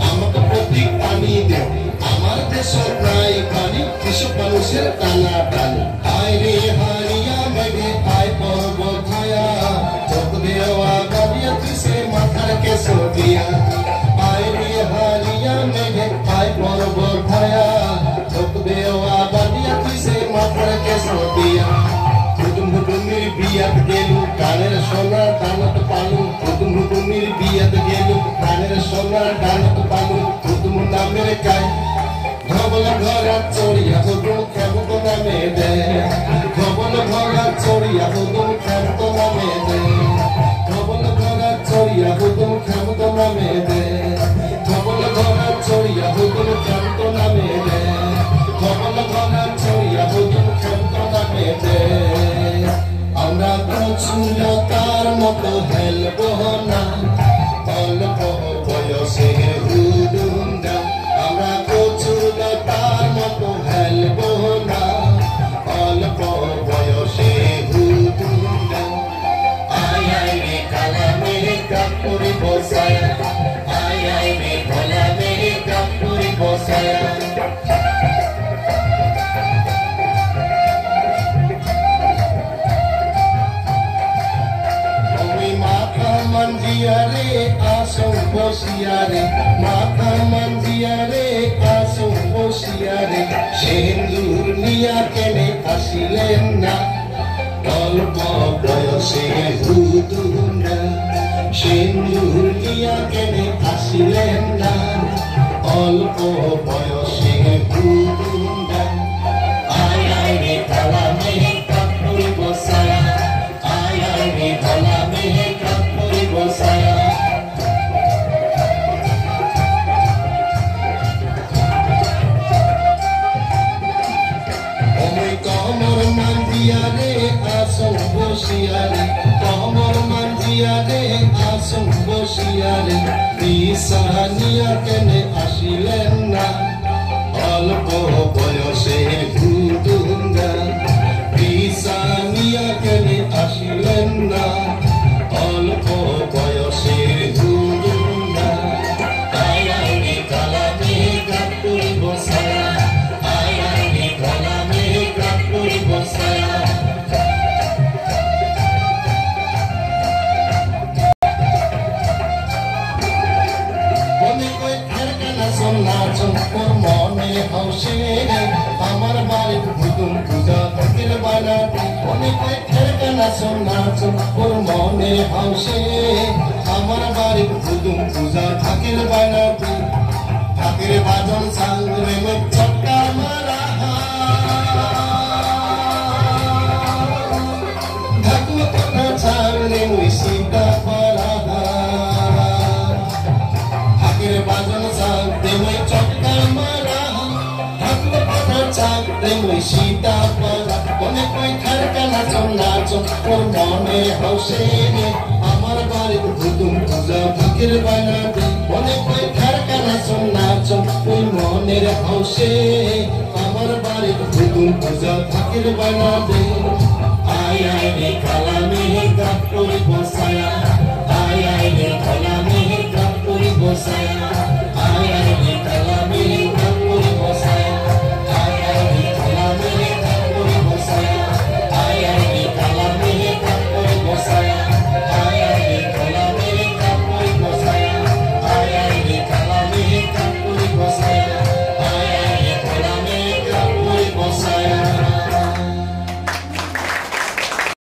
আমাকে প্রতীক পানি দেও আমার দেশ প্রায় পানি এসব মানুষের টানা টানি আয় রে হারিয়া মেঘে আয় পর্বত ছায়া চোখ দেওয়া গাড়িয়া তুই সে মাথার কেশো দিয়া আয় রে হারিয়া মেঘে আয় পর্বত ছায়া চোখ দেওয়া গাড়িয়া তুই সে মাথার কেশো দিয়া হুকুমির বিয়াত গেলু কানের সোনার দানত পালু হুকুমির বিয়াত গেলু কানের সোনার দানত পালু হুকুম নামের গায় ধবল ঘরা চড়িয়া হুকুম খেমত নামে দে ধবল ঘরা চড়িয়া হুকুম খেমত নামে দে ধবল ঘরা চড়িয়া হুকুম খেমত নামে দে ধবল ঘরা চড়িয়া হুকুম খেমত নামে দে ধবল ঘরা চড়িয়া হুকুম খেমত নামে দে আমরা কচুলতার মতো হেলব না অল্প বয়সে হুদুন্দা আমরা কচুলতার মতো হেলব না অল্প বয়সে হুদুন্দা আয় আয় রে কালা মেঘে কাপুরি বসায়া আয় আয় রে ভোলা মেঘে কাপুরি বসায়া mandiare asung bosiare mata mandiare asung bosiare sendur niya kene asilen na olpo boyose hudunda sendur niya kene asilen na olpo boyose hudunda ay ay re kala mehe kapuri bosaya ay ay re kala mehe বসায়া ওই কমর মান্দিয়ারে আসুন বসিয়ারে কমর মান্দিয়ারে আসুন বসিয়ারে বিসানিয়া কেনে আসিলেন না অল্প বয়সে হুদুন্দা বিসানিয়া কেনে আসিলেন না অল্প বয়সের হুদুন্দা আয় আয় রে কালা মেঘে কাপুরি বসায়া আয় আয় রে কালা মেঘে কাপুরি বসায়া মনে কই কারখানা সোনাচন ওর মনে হসে আমার বাড়ির হুকুম পূজা ফকির বানাতে মনে কই কারখানা সোনাচন ওর মনে হসে আমার বাড়ির হুকুম পূজা ফকির বানাতে ফকির বাজন সাংরে মে চটকা মারা ঢাকু কথা ছাড়লে মুই সীতা পারা ফকির বাজন সাংরে মে চটকা মারা ঢাকু কথা ছাড়লে মুই সীতা পারা মনে কই কারখানা সোনাচন ওর মনে হসে আমার বাড়ির হুকুম পূজা ফকির বানাতে মনে কই কারখানা সোনাচন ওই মনের হসে আমার বাড়ির হুকুম পূজা ফকির বানাতে আয় আয় রে কালা মেঘে কাপুরি